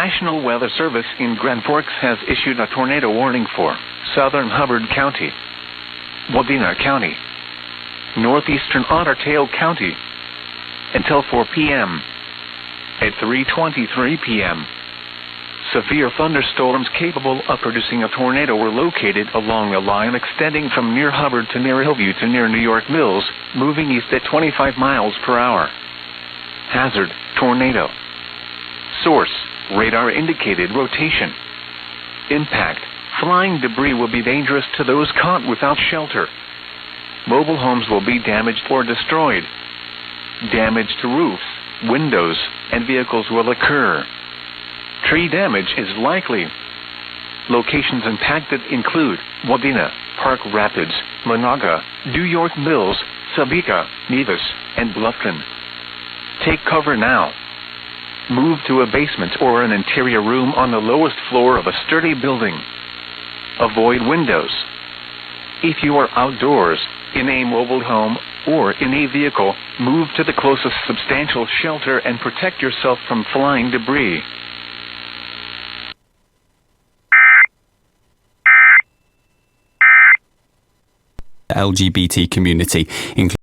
National Weather Service in Grand Forks has issued a tornado warning for southern Hubbard County, Wadena County, northeastern Otter Tail County, until 4 p.m. At 3:23 p.m., severe thunderstorms capable of producing a tornado were located along a line extending from near Hubbard to near Hillview to near New York Mills, moving east at 25 miles per hour. Hazard: tornado. Source: radar indicated rotation. Impact: flying debris will be dangerous to those caught without shelter. Mobile homes will be damaged or destroyed. Damage to roofs, windows, and vehicles will occur. Tree damage is likely. Locations impacted include Wadena, Park Rapids, Menahaga, New York Mills, Sebeka, Nevis, and Bluffton. Take cover now. Move to a basement or an interior room on the lowest floor of a sturdy building. Avoid windows. If you are outdoors, in a mobile home, or in a vehicle, move to the closest substantial shelter and protect yourself from flying debris. LGBT community, including